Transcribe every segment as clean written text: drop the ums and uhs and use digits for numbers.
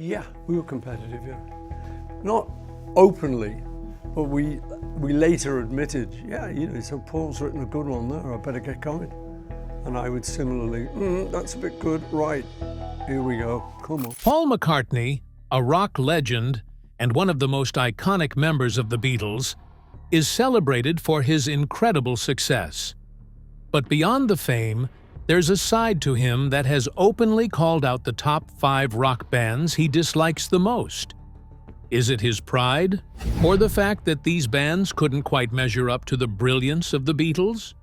Yeah, we were competitive, yeah. Not openly, but we later admitted, yeah, so Paul's written a good one there, I better get going. And I would similarly, that's a bit good, right, here we go, come on. Paul McCartney, a rock legend and one of the most iconic members of the Beatles, is celebrated for his incredible success. But beyond the fame, there's a side to him that has openly called out the top 5 rock bands he dislikes the most. Is it his pride, or the fact that these bands couldn't quite measure up to the brilliance of the Beatles?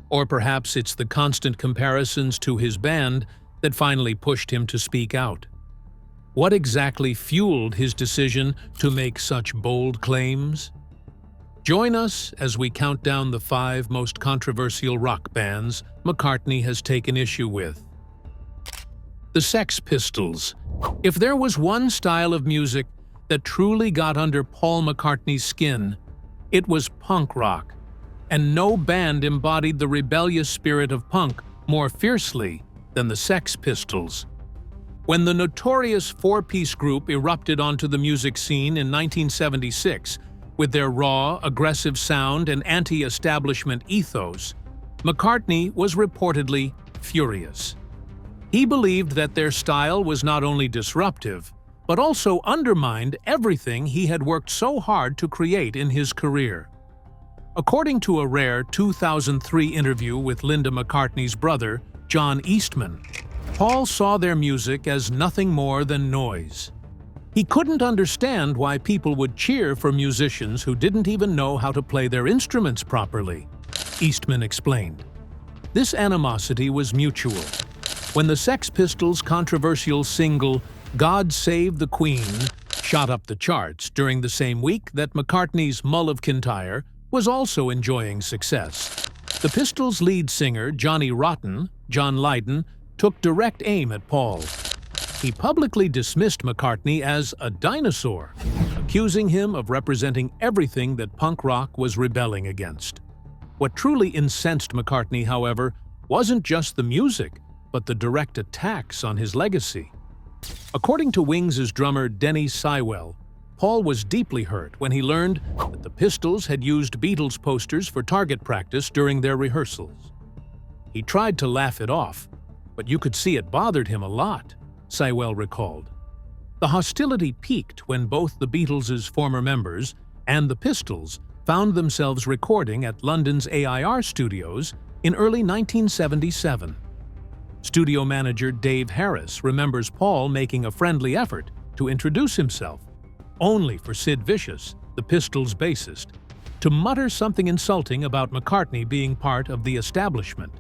Or perhaps it's the constant comparisons to his band that finally pushed him to speak out. What exactly fueled his decision to make such bold claims? Join us as we count down the 5 most controversial rock bands McCartney has taken issue with. The Sex Pistols. If there was one style of music that truly got under Paul McCartney's skin, it was punk rock, and no band embodied the rebellious spirit of punk more fiercely than the Sex Pistols. When the notorious 4-piece group erupted onto the music scene in 1976 with their raw, aggressive sound and anti-establishment ethos, McCartney was reportedly furious. He believed that their style was not only disruptive, but also undermined everything he had worked so hard to create in his career. According to a rare 2003 interview with Linda McCartney's brother, John Eastman, Paul saw their music as nothing more than noise. He couldn't understand why people would cheer for musicians who didn't even know how to play their instruments properly, Eastman explained. This animosity was mutual. When the Sex Pistols' controversial single God Save the Queen shot up the charts during the same week that McCartney's Mull of Kintyre was also enjoying success, the Pistols' lead singer Johnny Rotten, John Lydon, took direct aim at Paul. He publicly dismissed McCartney as a dinosaur, accusing him of representing everything that punk rock was rebelling against. What truly incensed McCartney, however, wasn't just the music, but the direct attacks on his legacy. According to Wings' drummer Denny Sywell, Paul was deeply hurt when he learned that the Pistols had used Beatles posters for target practice during their rehearsals. He tried to laugh it off, but you could see it bothered him a lot, Sywell recalled. The hostility peaked when both the Beatles' former members and the Pistols found themselves recording at London's AIR studios in early 1977. Studio manager Dave Harris remembers Paul making a friendly effort to introduce himself, only for Sid Vicious, the Pistols' bassist, to mutter something insulting about McCartney being part of the establishment.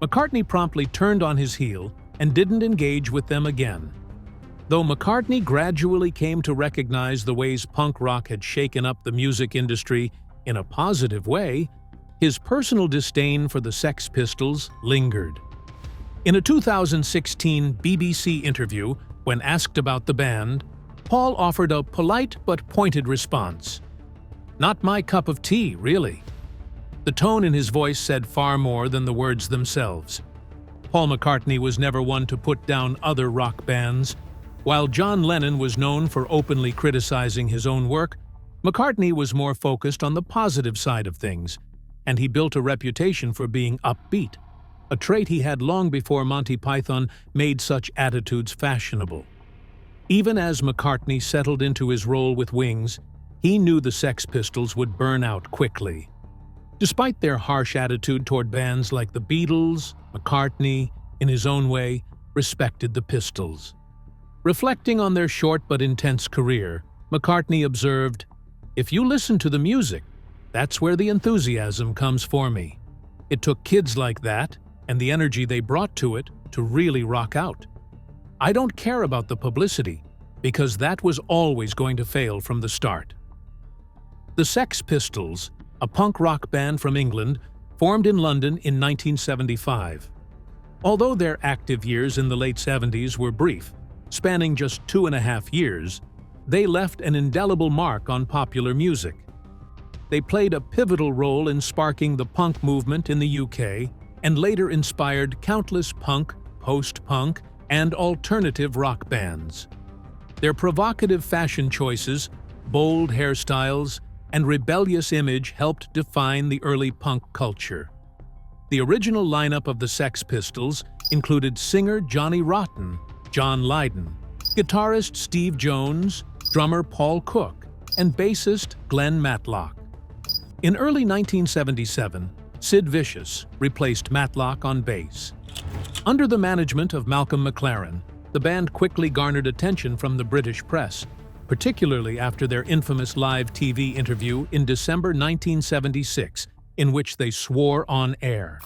McCartney promptly turned on his heel and didn't engage with them again. Though McCartney gradually came to recognize the ways punk rock had shaken up the music industry in a positive way, his personal disdain for the Sex Pistols lingered. In a 2016 BBC interview, when asked about the band, Paul offered a polite but pointed response. "Not my cup of tea, really." The tone in his voice said far more than the words themselves. Paul McCartney was never one to put down other rock bands. While John Lennon was known for openly criticizing his own work, McCartney was more focused on the positive side of things, and he built a reputation for being upbeat, a trait he had long before Monty Python made such attitudes fashionable. Even as McCartney settled into his role with Wings, he knew the Sex Pistols would burn out quickly. Despite their harsh attitude toward bands like the Beatles, McCartney, in his own way, respected the Pistols. Reflecting on their short but intense career, McCartney observed, "If you listen to the music, that's where the enthusiasm comes for me. It took kids like that, and the energy they brought to it, to really rock out. I don't care about the publicity, because that was always going to fail from the start." The Sex Pistols, a punk rock band from England, formed in London in 1975. Although their active years in the late 70s were brief, spanning just 2.5 years, they left an indelible mark on popular music. They played a pivotal role in sparking the punk movement in the UK and later inspired countless punk, post-punk, and alternative rock bands. Their provocative fashion choices, bold hairstyles, and rebellious image helped define the early punk culture. The original lineup of the Sex Pistols included singer Johnny Rotten, John Lydon, guitarist Steve Jones, drummer Paul Cook, and bassist Glenn Matlock. In early 1977, Sid Vicious replaced Matlock on bass. Under the management of Malcolm McLaren, the band quickly garnered attention from the British press, particularly after their infamous live TV interview in December 1976, in which they swore on air.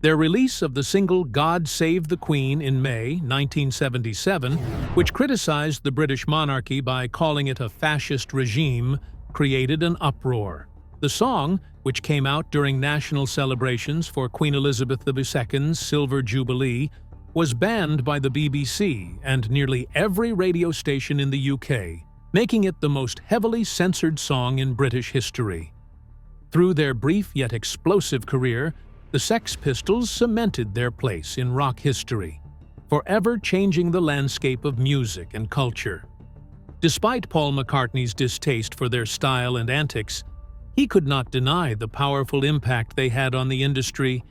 Their release of the single God Save the Queen in May 1977, which criticized the British monarchy by calling it a fascist regime, created an uproar. The song, which came out during national celebrations for Queen Elizabeth II's Silver Jubilee, was banned by the BBC and nearly every radio station in the UK, making it the most heavily censored song in British history. Through their brief yet explosive career, the Sex Pistols cemented their place in rock history, forever changing the landscape of music and culture. Despite Paul McCartney's distaste for their style and antics, he could not deny the powerful impact they had on the industry,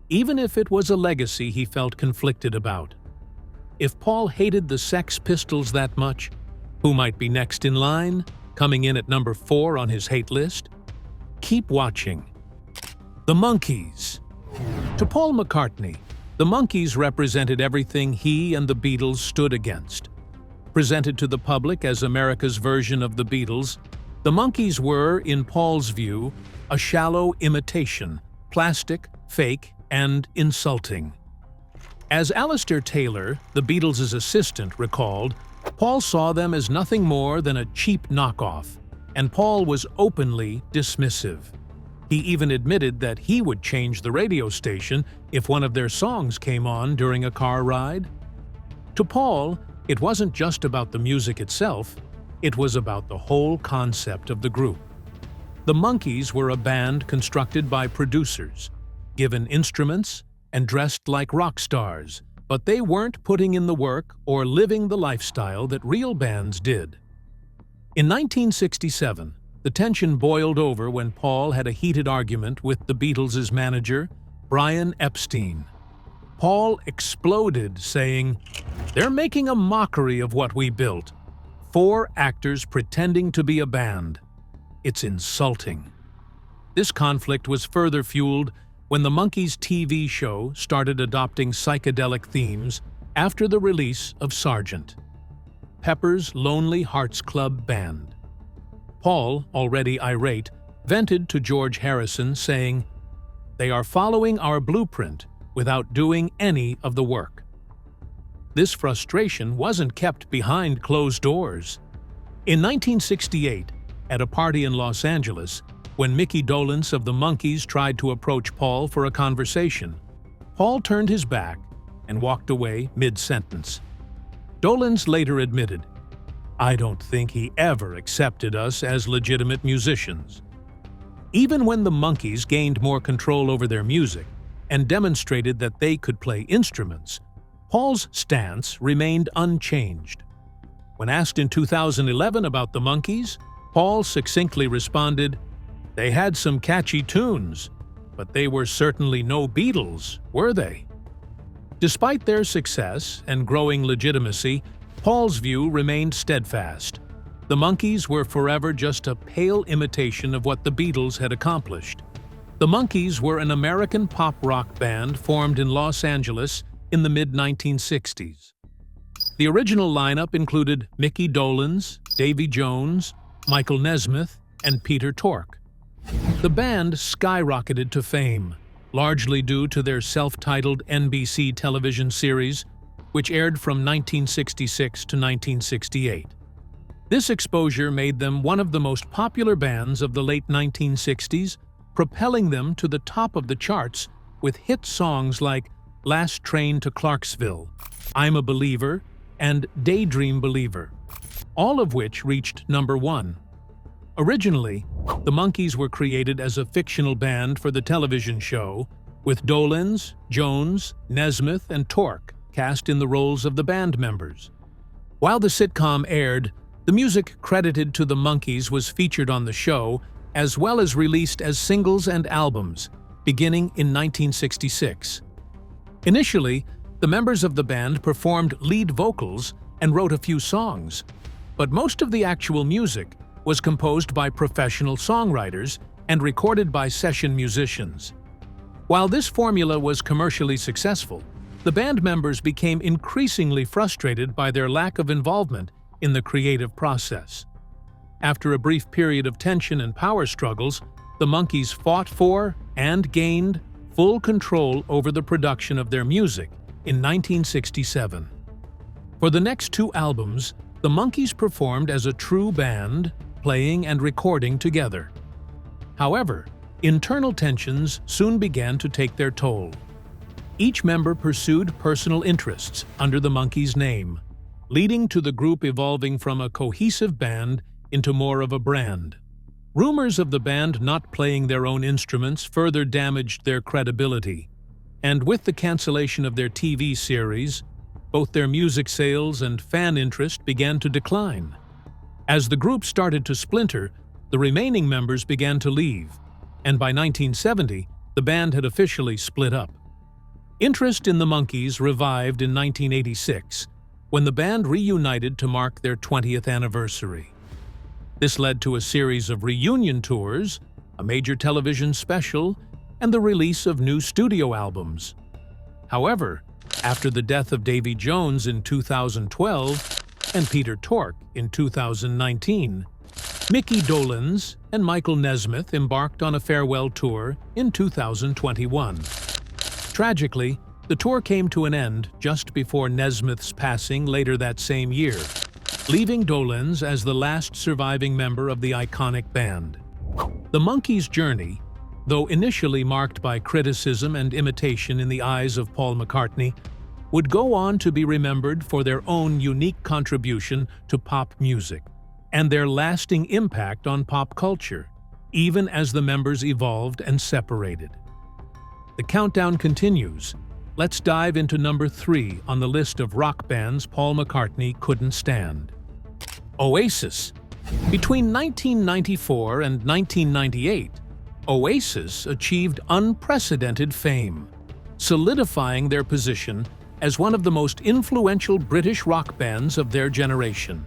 even if it was a legacy he felt conflicted about. If Paul hated the Sex Pistols that much, who might be next in line, coming in at number 4 on his hate list? Keep watching. The Monkees. To Paul McCartney, the Monkees represented everything he and the Beatles stood against. Presented to the public as America's version of the Beatles, the Monkees were, in Paul's view, a shallow imitation, plastic, fake, and insulting. As Alistair Taylor, the Beatles' assistant, recalled, Paul saw them as nothing more than a cheap knockoff, and Paul was openly dismissive. He even admitted that he would change the radio station if one of their songs came on during a car ride. To Paul, it wasn't just about the music itself, it was about the whole concept of the group. The Monkees were a band constructed by producers, given instruments, and dressed like rock stars, but they weren't putting in the work or living the lifestyle that real bands did. In 1967, the tension boiled over when Paul had a heated argument with the Beatles' manager, Brian Epstein. Paul exploded, saying, "They're making a mockery of what we built. 4 actors pretending to be a band. It's insulting." This conflict was further fueled when the Monkees' TV show started adopting psychedelic themes after the release of Sgt. Pepper's Lonely Hearts Club Band. Paul, already irate, vented to George Harrison, saying, "They are following our blueprint without doing any of the work." This frustration wasn't kept behind closed doors. In 1968, at a party in Los Angeles, when Mickey Dolenz of the Monkees tried to approach Paul for a conversation, Paul turned his back and walked away mid-sentence. Dolenz later admitted, "I don't think he ever accepted us as legitimate musicians." Even when the Monkees gained more control over their music and demonstrated that they could play instruments, Paul's stance remained unchanged. When asked in 2011 about the Monkees, Paul succinctly responded, "They had some catchy tunes, but they were certainly no Beatles, were they?" Despite their success and growing legitimacy, Paul's view remained steadfast. The Monkees were forever just a pale imitation of what the Beatles had accomplished. The Monkees were an American pop rock band formed in Los Angeles in the mid-1960s. The original lineup included Mickey Dolenz, Davy Jones, Michael Nesmith, and Peter Tork. The band skyrocketed to fame, largely due to their self-titled NBC television series, which aired from 1966 to 1968. This exposure made them one of the most popular bands of the late 1960s, propelling them to the top of the charts with hit songs like Last Train to Clarksville, I'm a Believer, and Daydream Believer, all of which reached number 1. Originally, the Monkees were created as a fictional band for the television show, with Dolenz, Jones, Nesmith, and Tork cast in the roles of the band members. While the sitcom aired, the music credited to the Monkees was featured on the show, as well as released as singles and albums, beginning in 1966. Initially, the members of the band performed lead vocals and wrote a few songs, but most of the actual music was composed by professional songwriters and recorded by session musicians. While this formula was commercially successful, the band members became increasingly frustrated by their lack of involvement in the creative process. After a brief period of tension and power struggles, the Monkees fought for and gained full control over the production of their music in 1967. For the next two albums, the Monkees performed as a true band, playing and recording together. However, internal tensions soon began to take their toll. Each member pursued personal interests under the Monkees' name, leading to the group evolving from a cohesive band into more of a brand. Rumors of the band not playing their own instruments further damaged their credibility, and with the cancellation of their TV series, both their music sales and fan interest began to decline. As the group started to splinter, the remaining members began to leave, and by 1970, the band had officially split up. Interest in the Monkees revived in 1986, when the band reunited to mark their 20th anniversary. This led to a series of reunion tours, a major television special, and the release of new studio albums. However, after the death of Davy Jones in 2012 and Peter Tork in 2019, Mickey Dolenz and Michael Nesmith embarked on a farewell tour in 2021. Tragically, the tour came to an end just before Nesmith's passing later that same year, leaving Dolenz as the last surviving member of the iconic band. The Monkees' journey, though initially marked by criticism and imitation in the eyes of Paul McCartney, would go on to be remembered for their own unique contribution to pop music and their lasting impact on pop culture, even as the members evolved and separated. The countdown continues. Let's dive into number 3 on the list of rock bands Paul McCartney couldn't stand. Oasis. Between 1994 and 1998, Oasis achieved unprecedented fame, solidifying their position as one of the most influential British rock bands of their generation.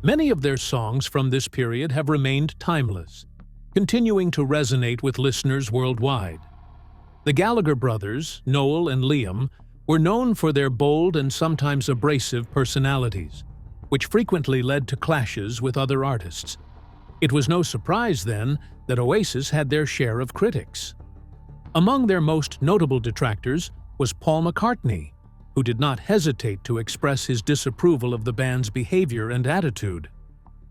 Many of their songs from this period have remained timeless, continuing to resonate with listeners worldwide. The Gallagher brothers, Noel and Liam, were known for their bold and sometimes abrasive personalities, which frequently led to clashes with other artists. It was no surprise, then, that Oasis had their share of critics. Among their most notable detractors was Paul McCartney, who did not hesitate to express his disapproval of the band's behavior and attitude.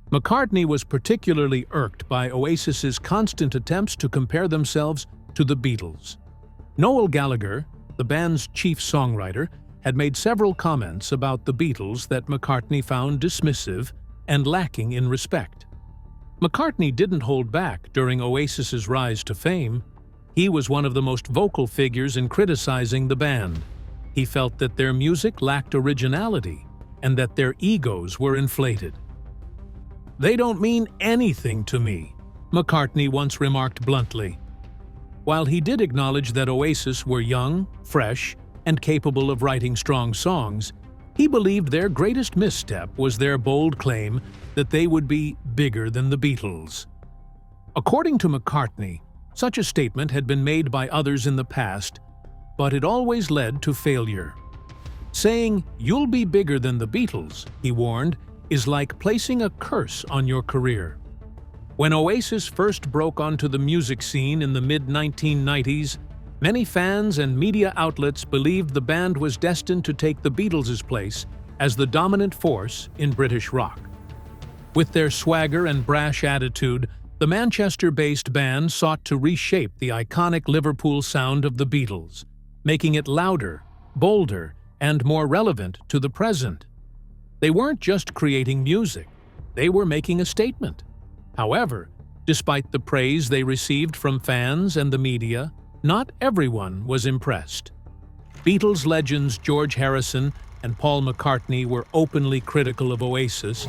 McCartney was particularly irked by Oasis's constant attempts to compare themselves to the Beatles. Noel Gallagher, the band's chief songwriter, had made several comments about the Beatles that McCartney found dismissive and lacking in respect. McCartney didn't hold back during Oasis's rise to fame. He was one of the most vocal figures in criticizing the band. He felt that their music lacked originality and that their egos were inflated. "They don't mean anything to me," McCartney once remarked bluntly. While he did acknowledge that Oasis were young, fresh, and capable of writing strong songs, he believed their greatest misstep was their bold claim that they would be bigger than the Beatles. According to McCartney, such a statement had been made by others in the past, but it always led to failure. Saying, "You'll be bigger than the Beatles," he warned, is like placing a curse on your career. When Oasis first broke onto the music scene in the mid-1990s, many fans and media outlets believed the band was destined to take the Beatles' place as the dominant force in British rock. With their swagger and brash attitude, the Manchester-based band sought to reshape the iconic Liverpool sound of the Beatles, making it louder, bolder, and more relevant to the present. They weren't just creating music, they were making a statement. However, despite the praise they received from fans and the media, not everyone was impressed. Beatles legends George Harrison and Paul McCartney were openly critical of Oasis,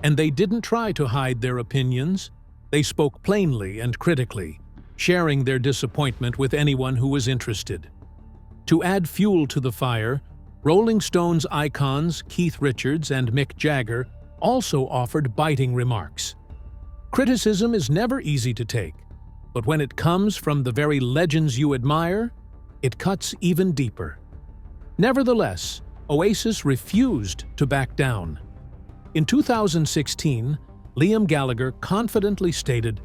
and they didn't try to hide their opinions. They spoke plainly and critically, sharing their disappointment with anyone who was interested. To add fuel to the fire, Rolling Stones icons Keith Richards and Mick Jagger also offered biting remarks. Criticism is never easy to take, but when it comes from the very legends you admire, it cuts even deeper. Nevertheless, Oasis refused to back down. In 2016, Liam Gallagher confidently stated,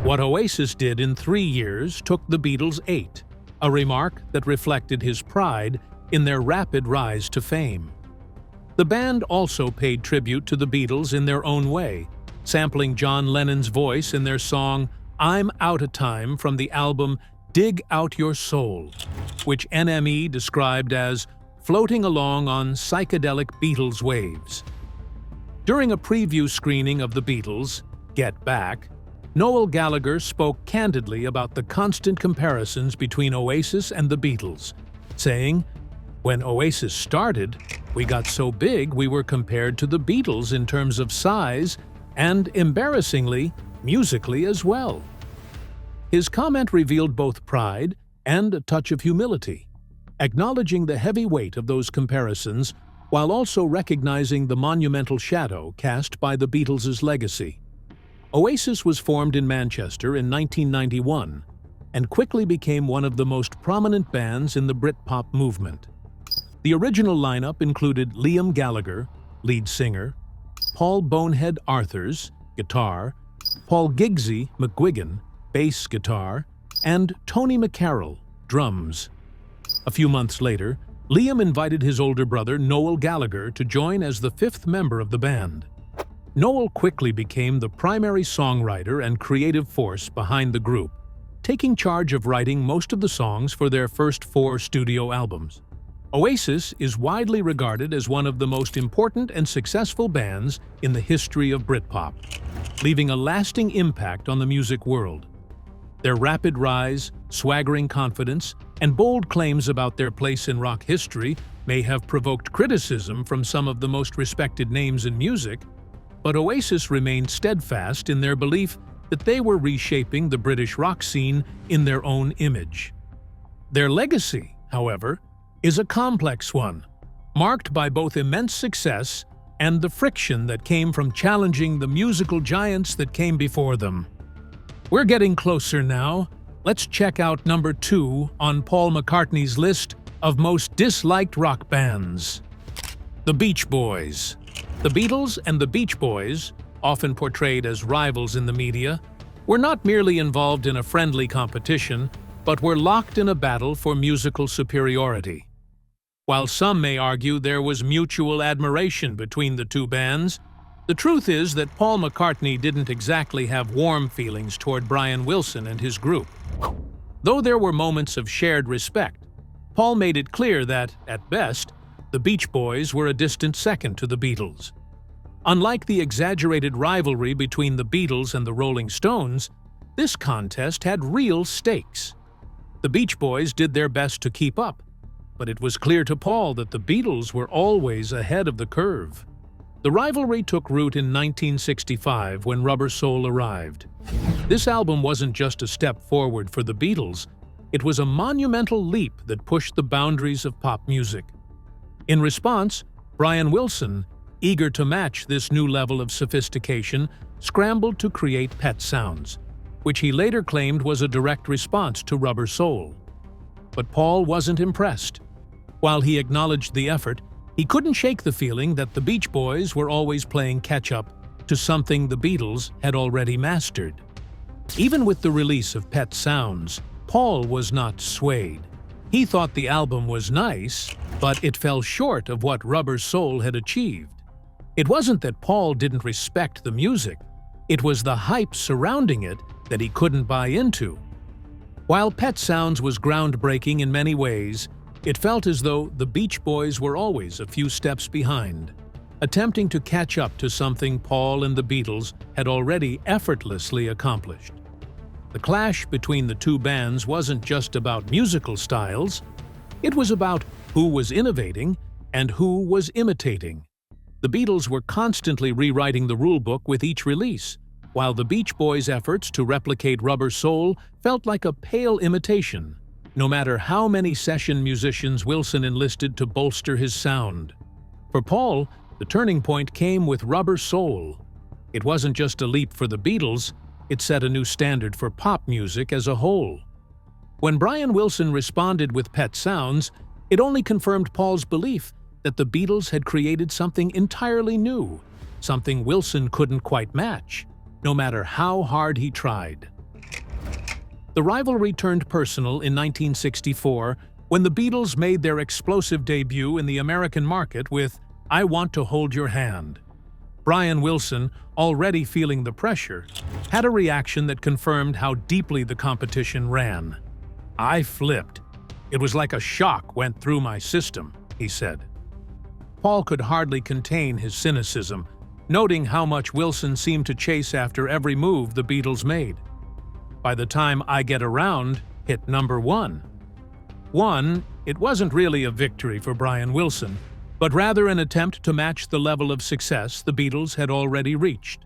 "What Oasis did in 3 years took the Beatles 8, a remark that reflected his pride in their rapid rise to fame. The band also paid tribute to the Beatles in their own way, sampling John Lennon's voice in their song I'm Outta Time from the album Dig Out Your Soul, which NME described as floating along on psychedelic Beatles waves. During a preview screening of the Beatles, Get Back, Noel Gallagher spoke candidly about the constant comparisons between Oasis and the Beatles, saying, "When Oasis started, we got so big we were compared to the Beatles in terms of size and, embarrassingly, musically as well." His comment revealed both pride and a touch of humility, acknowledging the heavy weight of those comparisons while also recognizing the monumental shadow cast by the Beatles' legacy. Oasis was formed in Manchester in 1991 and quickly became one of the most prominent bands in the Britpop movement. The original lineup included Liam Gallagher, lead singer, Paul Bonehead Arthurs, guitar, Paul Giggsy McGuigan, bass guitar, and Tony McCarroll, drums. A few months later, Liam invited his older brother Noel Gallagher to join as the 5th member of the band. Noel quickly became the primary songwriter and creative force behind the group, taking charge of writing most of the songs for their first 4 studio albums. Oasis is widely regarded as one of the most important and successful bands in the history of Britpop, leaving a lasting impact on the music world. Their rapid rise, swaggering confidence, and bold claims about their place in rock history may have provoked criticism from some of the most respected names in music, but Oasis remained steadfast in their belief that they were reshaping the British rock scene in their own image. Their legacy, however, is a complex one, marked by both immense success and the friction that came from challenging the musical giants that came before them. We're getting closer now. Let's check out number 2 on Paul McCartney's list of most disliked rock bands. The Beach Boys. The Beatles and the Beach Boys, often portrayed as rivals in the media, were not merely involved in a friendly competition, but were locked in a battle for musical superiority. While some may argue there was mutual admiration between the two bands, the truth is that Paul McCartney didn't exactly have warm feelings toward Brian Wilson and his group. Though there were moments of shared respect, Paul made it clear that, at best, the Beach Boys were a distant second to the Beatles. Unlike the exaggerated rivalry between the Beatles and the Rolling Stones, this contest had real stakes. The Beach Boys did their best to keep up, but it was clear to Paul that the Beatles were always ahead of the curve. The rivalry took root in 1965 when Rubber Soul arrived. This album wasn't just a step forward for the Beatles, it was a monumental leap that pushed the boundaries of pop music. In response, Brian Wilson, eager to match this new level of sophistication, scrambled to create Pet Sounds, which he later claimed was a direct response to Rubber Soul. But Paul wasn't impressed. While he acknowledged the effort, he couldn't shake the feeling that the Beach Boys were always playing catch-up to something the Beatles had already mastered. Even with the release of Pet Sounds, Paul was not swayed. He thought the album was nice, but it fell short of what Rubber Soul had achieved. It wasn't that Paul didn't respect the music, it was the hype surrounding it that he couldn't buy into. While Pet Sounds was groundbreaking in many ways, it felt as though the Beach Boys were always a few steps behind, attempting to catch up to something Paul and the Beatles had already effortlessly accomplished. The clash between the two bands wasn't just about musical styles, it was about who was innovating and who was imitating. The Beatles were constantly rewriting the rulebook with each release, while the Beach Boys' efforts to replicate Rubber Soul felt like a pale imitation, no matter how many session musicians Wilson enlisted to bolster his sound. For Paul, the turning point came with Rubber Soul. It wasn't just a leap for the Beatles, it set a new standard for pop music as a whole. When Brian Wilson responded with Pet Sounds, it only confirmed Paul's belief that the Beatles had created something entirely new, something Wilson couldn't quite match, no matter how hard he tried. The rivalry turned personal in 1964 when the Beatles made their explosive debut in the American market with I Want to Hold Your Hand. Brian Wilson, already feeling the pressure, had a reaction that confirmed how deeply the competition ran. I flipped. It was like a shock went through my system, he said. Paul could hardly contain his cynicism, noting how much Wilson seemed to chase after every move the Beatles made. By the time I Get Around hit #1. It wasn't really a victory for Brian Wilson, but rather an attempt to match the level of success the Beatles had already reached.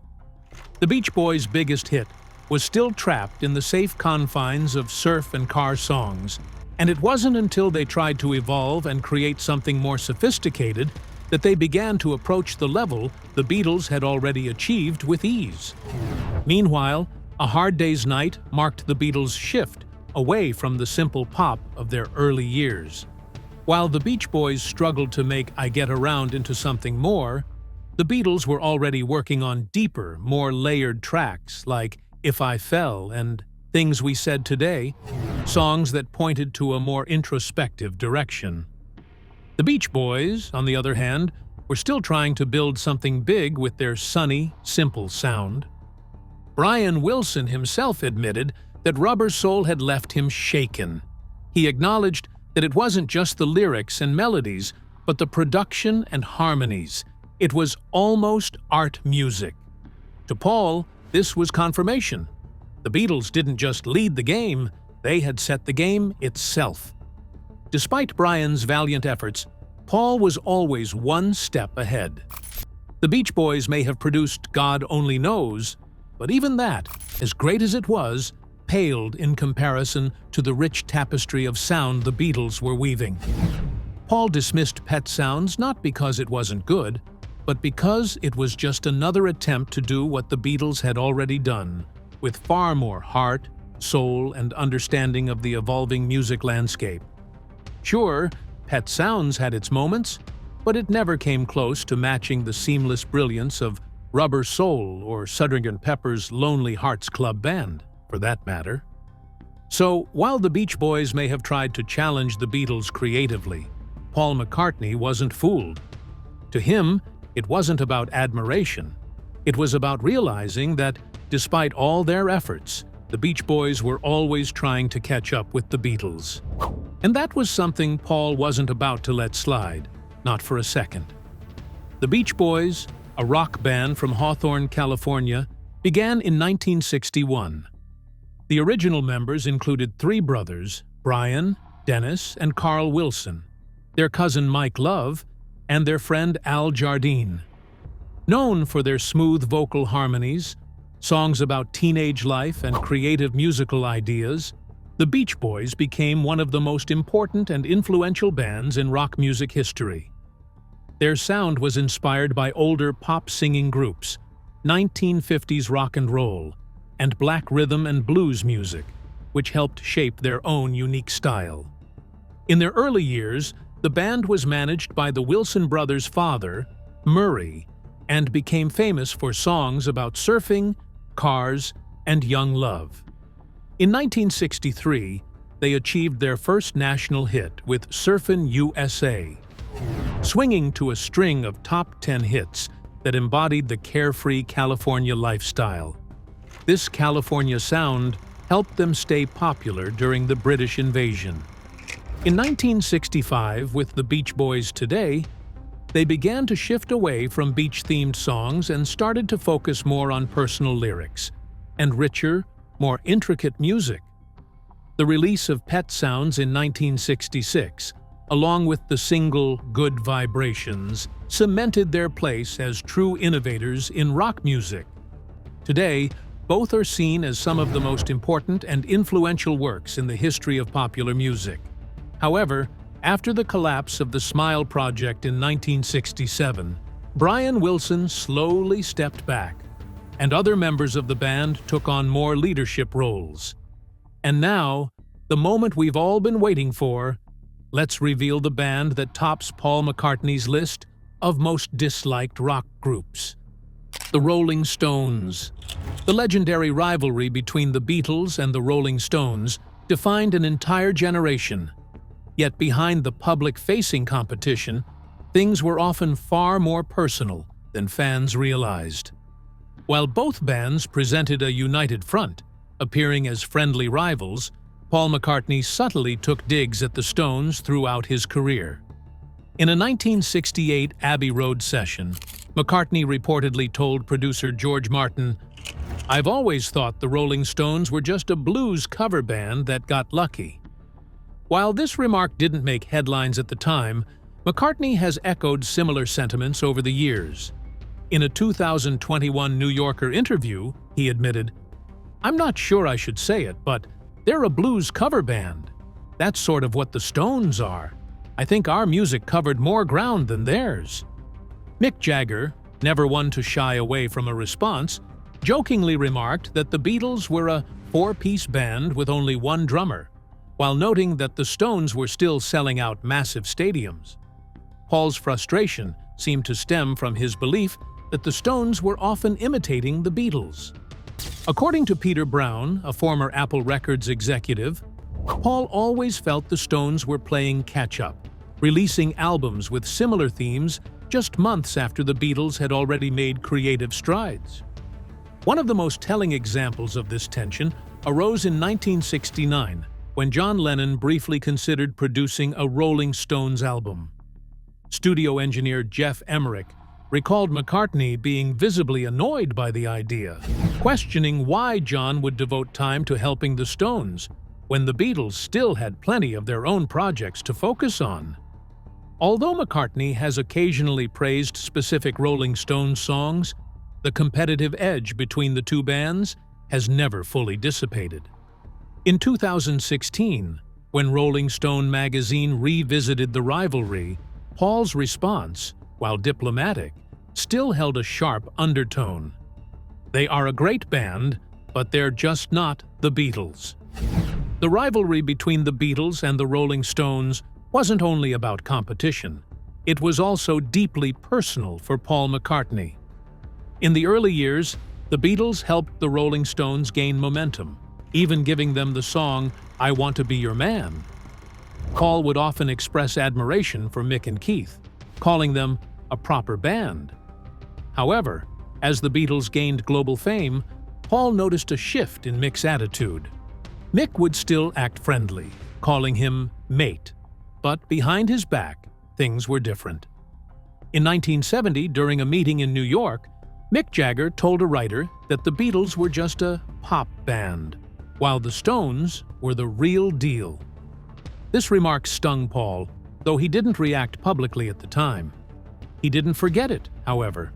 The Beach Boys' biggest hit was still trapped in the safe confines of surf and car songs, and it wasn't until they tried to evolve and create something more sophisticated that they began to approach the level the Beatles had already achieved with ease. Meanwhile, A Hard Day's Night marked the Beatles' shift away from the simple pop of their early years. While the Beach Boys struggled to make I Get Around into something more, the Beatles were already working on deeper, more layered tracks like If I Fell and Things We Said Today, songs that pointed to a more introspective direction. The Beach Boys, on the other hand, were still trying to build something big with their sunny, simple sound. Brian Wilson himself admitted that Rubber Soul had left him shaken. He acknowledged that it wasn't just the lyrics and melodies, but the production and harmonies. It was almost art music. To Paul, this was confirmation. The Beatles didn't just lead the game, they had set the game itself. Despite Brian's valiant efforts, Paul was always one step ahead. The Beach Boys may have produced God Only Knows, but even that, as great as it was, paled in comparison to the rich tapestry of sound the Beatles were weaving. Paul dismissed Pet Sounds not because it wasn't good, but because it was just another attempt to do what the Beatles had already done, with far more heart, soul, and understanding of the evolving music landscape. Sure, Pet Sounds had its moments, but it never came close to matching the seamless brilliance of Rubber Soul or Sgt. Pepper's Lonely Hearts Club Band, for that matter. So, while the Beach Boys may have tried to challenge the Beatles creatively, Paul McCartney wasn't fooled. To him, it wasn't about admiration. It was about realizing that, despite all their efforts, the Beach Boys were always trying to catch up with the Beatles. And that was something Paul wasn't about to let slide, not for a second. The Beach Boys, a rock band from Hawthorne, California, began in 1961. The original members included three brothers, Brian, Dennis, and Carl Wilson, their cousin Mike Love, and their friend Al Jardine. Known for their smooth vocal harmonies, songs about teenage life, and creative musical ideas, the Beach Boys became one of the most important and influential bands in rock music history. Their sound was inspired by older pop-singing groups, 1950s rock and roll, and black rhythm and blues music, which helped shape their own unique style. In their early years, the band was managed by the Wilson brothers' father, Murray, and became famous for songs about surfing, cars, and young love. In 1963, they achieved their first national hit with Surfin' USA, swinging to a string of top 10 hits that embodied the carefree California lifestyle. This California sound helped them stay popular during the British invasion. In 1965, with the Beach Boys today, they began to shift away from beach-themed songs and started to focus more on personal lyrics and richer, more intricate music. The release of Pet Sounds in 1966 along with the single Good Vibrations, cemented their place as true innovators in rock music. Today, both are seen as some of the most important and influential works in the history of popular music. However, after the collapse of the Smile Project in 1967, Brian Wilson slowly stepped back, and other members of the band took on more leadership roles. And now, the moment we've all been waiting for, let's reveal the band that tops Paul McCartney's list of most disliked rock groups. The Rolling Stones. The legendary rivalry between the Beatles and the Rolling Stones defined an entire generation. Yet behind the public-facing competition, things were often far more personal than fans realized. While both bands presented a united front, appearing as friendly rivals, Paul McCartney subtly took digs at the Stones throughout his career. In a 1968 Abbey Road session, McCartney reportedly told producer George Martin, "I've always thought the Rolling Stones were just a blues cover band that got lucky." While this remark didn't make headlines at the time, McCartney has echoed similar sentiments over the years. In a 2021 New Yorker interview, he admitted, "I'm not sure I should say it, but they're a blues cover band. That's sort of what the Stones are. I think our music covered more ground than theirs." Mick Jagger, never one to shy away from a response, jokingly remarked that the Beatles were a four-piece band with only one drummer, while noting that the Stones were still selling out massive stadiums. Paul's frustration seemed to stem from his belief that the Stones were often imitating the Beatles. According to Peter Brown, a former Apple Records executive, Paul always felt the Stones were playing catch-up, releasing albums with similar themes just months after the Beatles had already made creative strides. One of the most telling examples of this tension arose in 1969, when John Lennon briefly considered producing a Rolling Stones album. Studio engineer Jeff Emmerich recalled McCartney being visibly annoyed by the idea, questioning why John would devote time to helping the Stones when the Beatles still had plenty of their own projects to focus on. Although McCartney has occasionally praised specific Rolling Stones songs, the competitive edge between the two bands has never fully dissipated. In 2016, when Rolling Stone magazine revisited the rivalry, Paul's response, while diplomatic, still held a sharp undertone. "They are a great band, but they're just not the Beatles." The rivalry between the Beatles and the Rolling Stones wasn't only about competition. It was also deeply personal for Paul McCartney. In the early years, the Beatles helped the Rolling Stones gain momentum, even giving them the song "I Want to Be Your Man." Paul would often express admiration for Mick and Keith, calling them a proper band. However, as the Beatles gained global fame, Paul noticed a shift in Mick's attitude. Mick would still act friendly, calling him mate, but behind his back, things were different. In 1970, during a meeting in New York, Mick Jagger told a writer that the Beatles were just a pop band, while the Stones were the real deal. This remark stung Paul, though he didn't react publicly at the time. He didn't forget it, however.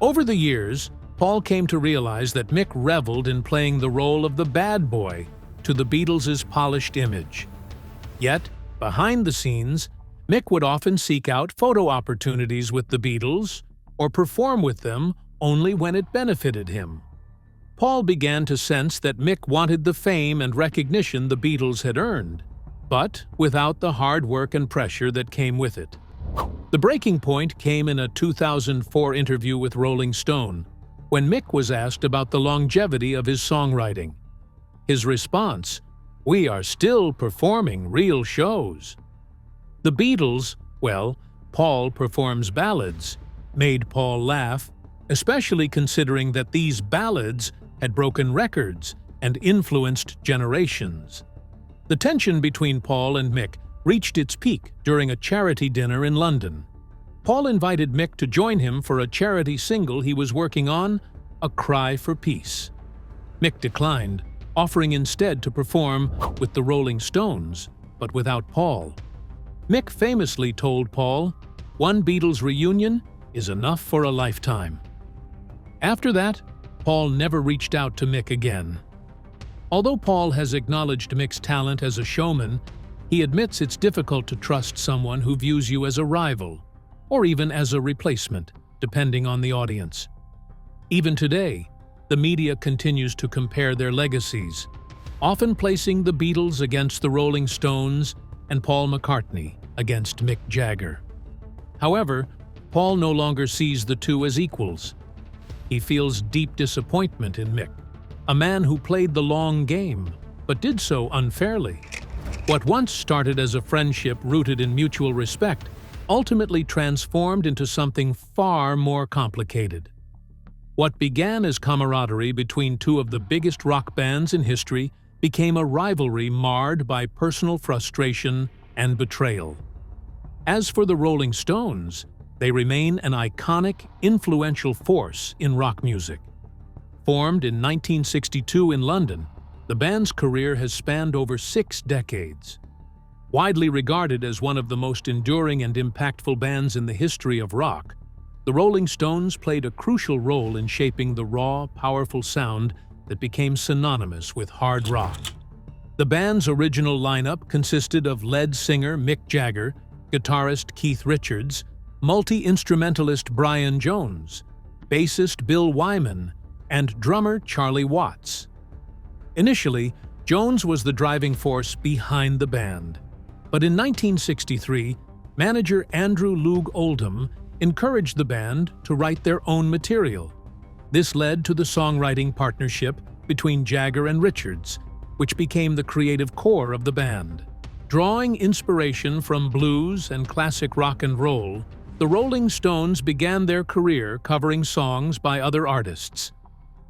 Over the years, Paul came to realize that Mick reveled in playing the role of the bad boy to the Beatles' polished image. Yet, behind the scenes, Mick would often seek out photo opportunities with the Beatles or perform with them only when it benefited him. Paul began to sense that Mick wanted the fame and recognition the Beatles had earned, but without the hard work and pressure that came with it. The breaking point came in a 2004 interview with Rolling Stone, when Mick was asked about the longevity of his songwriting. His response, "We are still performing real shows." The Beatles, well, Paul performs ballads, made Paul laugh, especially considering that these ballads had broken records and influenced generations. The tension between Paul and Mick reached its peak during a charity dinner in London. Paul invited Mick to join him for a charity single he was working on, A Cry for Peace. Mick declined, offering instead to perform with the Rolling Stones, but without Paul. Mick famously told Paul, "One Beatles reunion is enough for a lifetime." After that, Paul never reached out to Mick again. Although Paul has acknowledged Mick's talent as a showman, he admits it's difficult to trust someone who views you as a rival, or even as a replacement, depending on the audience. Even today, the media continues to compare their legacies, often placing the Beatles against the Rolling Stones and Paul McCartney against Mick Jagger. However, Paul no longer sees the two as equals. He feels deep disappointment in Mick, a man who played the long game, but did so unfairly. What once started as a friendship rooted in mutual respect ultimately transformed into something far more complicated. What began as camaraderie between two of the biggest rock bands in history became a rivalry marred by personal frustration and betrayal. As for the Rolling Stones, they remain an iconic, influential force in rock music. Formed in 1962 in London, the band's career has spanned over 6 decades. Widely regarded as one of the most enduring and impactful bands in the history of rock, the Rolling Stones played a crucial role in shaping the raw, powerful sound that became synonymous with hard rock. The band's original lineup consisted of lead singer Mick Jagger, guitarist Keith Richards, multi-instrumentalist Brian Jones, bassist Bill Wyman, and drummer Charlie Watts. Initially, Jones was the driving force behind the band, but in 1963, manager Andrew Loog Oldham encouraged the band to write their own material. This led to the songwriting partnership between Jagger and Richards, which became the creative core of the band. Drawing inspiration from blues and classic rock and roll, the Rolling Stones began their career covering songs by other artists.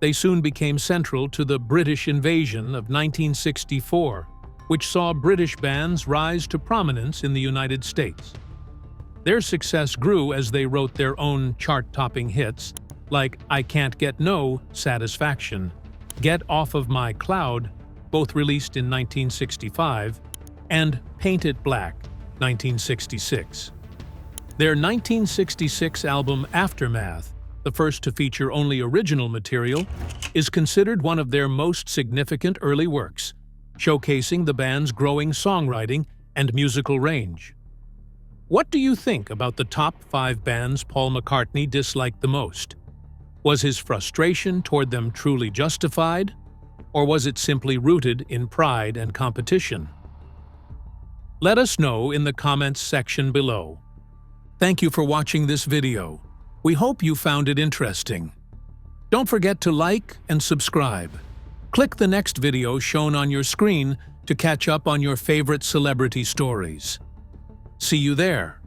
They soon became central to the British invasion of 1964, which saw British bands rise to prominence in the United States. Their success grew as they wrote their own chart-topping hits, like I Can't Get No Satisfaction, Get Off of My Cloud, both released in 1965, and Paint It Black, 1966. Their 1966 album Aftermath, the first to feature only original material, is considered one of their most significant early works, showcasing the band's growing songwriting and musical range. What do you think about the top 5 bands Paul McCartney disliked the most? Was his frustration toward them truly justified, or was it simply rooted in pride and competition? Let us know in the comments section below. Thank you for watching this video. We hope you found it interesting. Don't forget to like and subscribe. Click the next video shown on your screen to catch up on your favorite celebrity stories. See you there.